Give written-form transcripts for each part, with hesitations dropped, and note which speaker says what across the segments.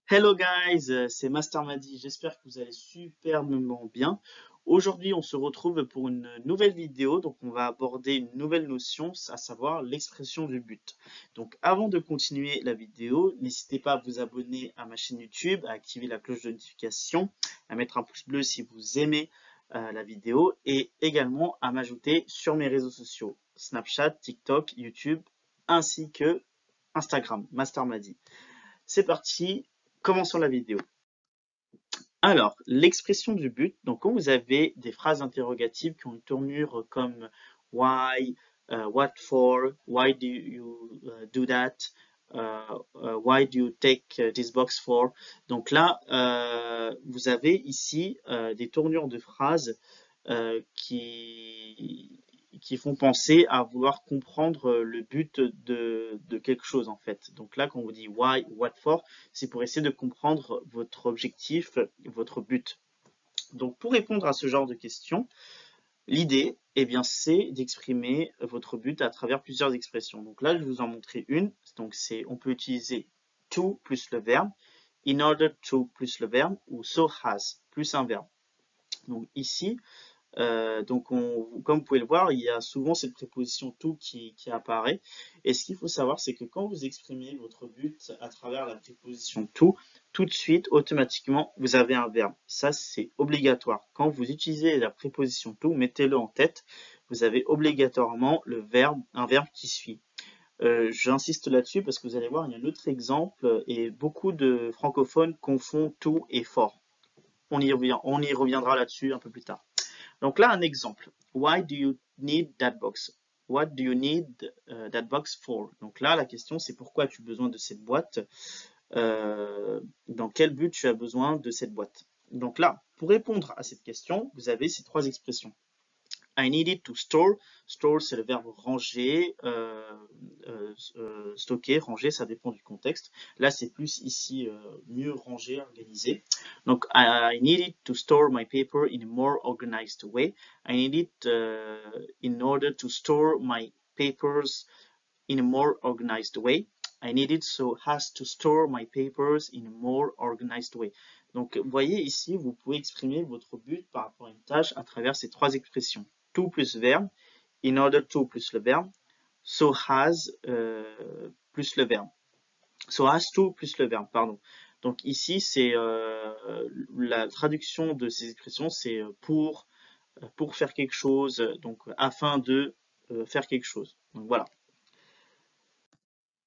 Speaker 1: Hello guys, c'est Master Madi, j'espère que vous allez superbement bien. Aujourd'hui, on se retrouve pour une nouvelle vidéo, donc on va aborder une nouvelle notion, à savoir l'expression du but. Donc avant de continuer la vidéo, n'hésitez pas à vous abonner à ma chaîne YouTube, à activer la cloche de notification, à mettre un pouce bleu si vous aimez la vidéo et également à m'ajouter sur mes réseaux sociaux, Snapchat, TikTok, YouTube, ainsi que Instagram, Master Madi. C'est parti, commençons la vidéo. Alors, l'expression du but, donc quand vous avez des phrases interrogatives qui ont une tournure comme why, what for, why do you do that, why do you take this box for. Donc là, vous avez ici des tournures de phrases qui font penser à vouloir comprendre le but de quelque chose en fait. Donc là, quand on vous dit why ou what for, c'est pour essayer de comprendre votre objectif, votre but. Donc pour répondre à ce genre de questions, l'idée, eh bien, c'est d'exprimer votre but à travers plusieurs expressions. Donc là, je vais vous en montrer une. Donc on peut utiliser to plus le verbe, in order to plus le verbe ou so has plus un verbe. Donc ici, comme vous pouvez le voir, il y a souvent cette préposition to qui apparaît. Et ce qu'il faut savoir, c'est que quand vous exprimez votre but à travers la préposition to, tout de suite, automatiquement, vous avez un verbe. Ça, c'est obligatoire. Quand vous utilisez la préposition to, mettez-le en tête. Vous avez obligatoirement un verbe qui suit. J'insiste là-dessus parce que vous allez voir, il y a un autre exemple et beaucoup de francophones confondent to et for. On y reviendra là-dessus un peu plus tard. Donc là, un exemple. Why do you need that box? What do you need that box for? Donc là, la question, c'est pourquoi as-tu besoin de cette boîte? Dans quel but tu as besoin de cette boîte? Donc là, pour répondre à cette question, vous avez ces trois expressions. I needed to store. Store, c'est le verbe ranger, stocker, ranger, ça dépend du contexte. Là, c'est plus ici mieux ranger, organisé. Donc, I needed to store my paper in a more organized way. I needed in order to store my papers in a more organized way. I needed so as to store my papers in a more organized way. Donc, vous voyez ici, vous pouvez exprimer votre but par rapport à une tâche à travers ces trois expressions. To plus verbe, in order to plus le verbe, so as plus le verbe. So as to plus le verbe, pardon. Donc ici, c'est la traduction de ces expressions, c'est pour faire quelque chose, donc afin de faire quelque chose. Donc voilà.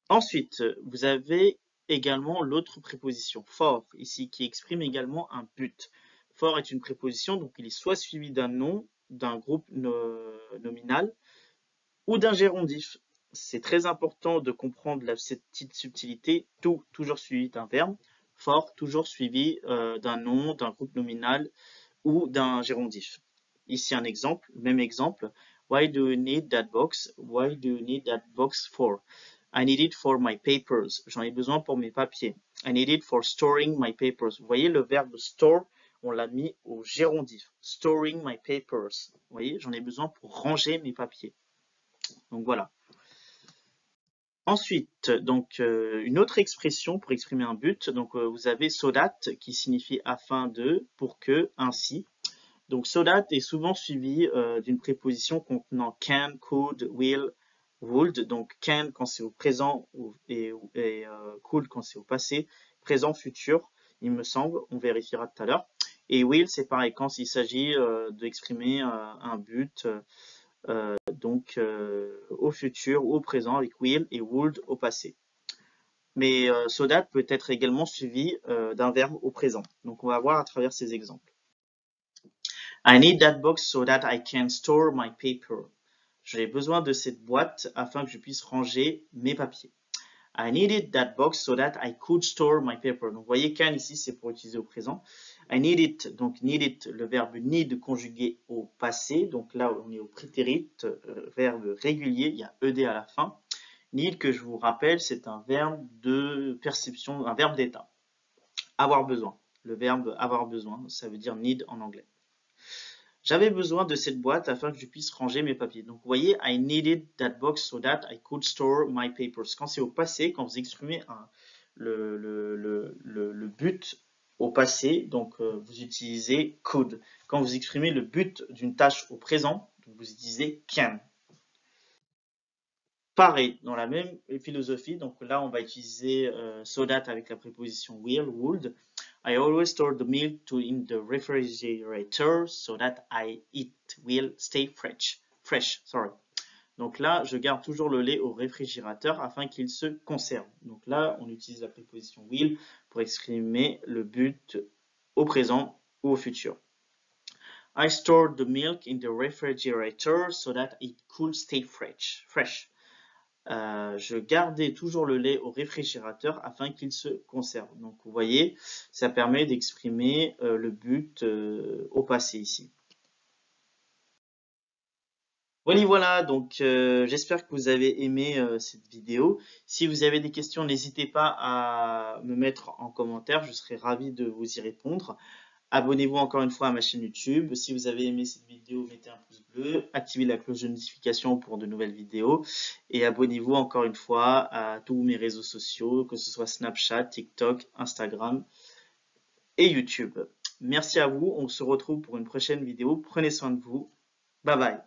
Speaker 1: Ensuite, vous avez également l'autre préposition for, ici, qui exprime également un but. For est une préposition, donc il est soit suivi d'un nom, d'un groupe nominal, ou d'un gérondif. C'est très important de comprendre cette petite subtilité. To, toujours suivi d'un verbe. For, toujours suivi d'un nom, d'un groupe nominal ou d'un gérondif. Ici un exemple, même exemple. Why do you need that box? Why do you need that box for? I need it for my papers. J'en ai besoin pour mes papiers. I need it for storing my papers. Vous voyez le verbe store, on l'a mis au gérondif. Storing my papers. Vous voyez, j'en ai besoin pour ranger mes papiers. Donc voilà. Ensuite, donc une autre expression pour exprimer un but. Donc vous avez so that qui signifie afin de, pour que, ainsi. Donc so that est souvent suivi d'une préposition contenant can, could, will, would. Donc can quand c'est au présent et could quand c'est au passé, présent, futur, il me semble. On vérifiera tout à l'heure. Et will, c'est pareil quand il s'agit d'exprimer un but. Donc au futur ou au présent avec will et would au passé. Mais so that peut être également suivi d'un verbe au présent. Donc on va voir à travers ces exemples. I need that box so that I can store my paper. J'ai besoin de cette boîte afin que je puisse ranger mes papiers. I needed that box so that I could store my paper. Donc, vous voyez, can ici, c'est pour utiliser au présent. I need it, donc need it, le verbe need conjugué au passé. Donc là, on est au prétérit, verbe régulier, il y a ed à la fin. Need, que je vous rappelle, c'est un verbe de perception, un verbe d'état. Avoir besoin. Le verbe avoir besoin, ça veut dire need en anglais. J'avais besoin de cette boîte afin que je puisse ranger mes papiers. Donc, vous voyez, I needed that box so that I could store my papers. Quand c'est au passé, quand vous exprimez le but au passé, donc vous utilisez could. Quand vous exprimez le but d'une tâche au présent, vous utilisez can. Pareil, dans la même philosophie, donc là on va utiliser so that avec la préposition will, would. I always store the milk in the refrigerator so that it will stay fresh. Donc là, je garde toujours le lait au réfrigérateur afin qu'il se conserve. Donc là, on utilise la préposition will pour exprimer le but au présent ou au futur. I stored the milk in the refrigerator so that it could stay fresh. Je gardais toujours le lait au réfrigérateur afin qu'il se conserve. Donc vous voyez, ça permet d'exprimer le but au passé ici. Voilà, donc j'espère que vous avez aimé cette vidéo. Si vous avez des questions, n'hésitez pas à me mettre en commentaire, je serai ravi de vous y répondre. Abonnez-vous encore une fois à ma chaîne YouTube. Si vous avez aimé cette vidéo, mettez un pouce bleu, activez la cloche de notification pour de nouvelles vidéos et abonnez-vous encore une fois à tous mes réseaux sociaux, que ce soit Snapchat, TikTok, Instagram et YouTube. Merci à vous, on se retrouve pour une prochaine vidéo. Prenez soin de vous. Bye bye.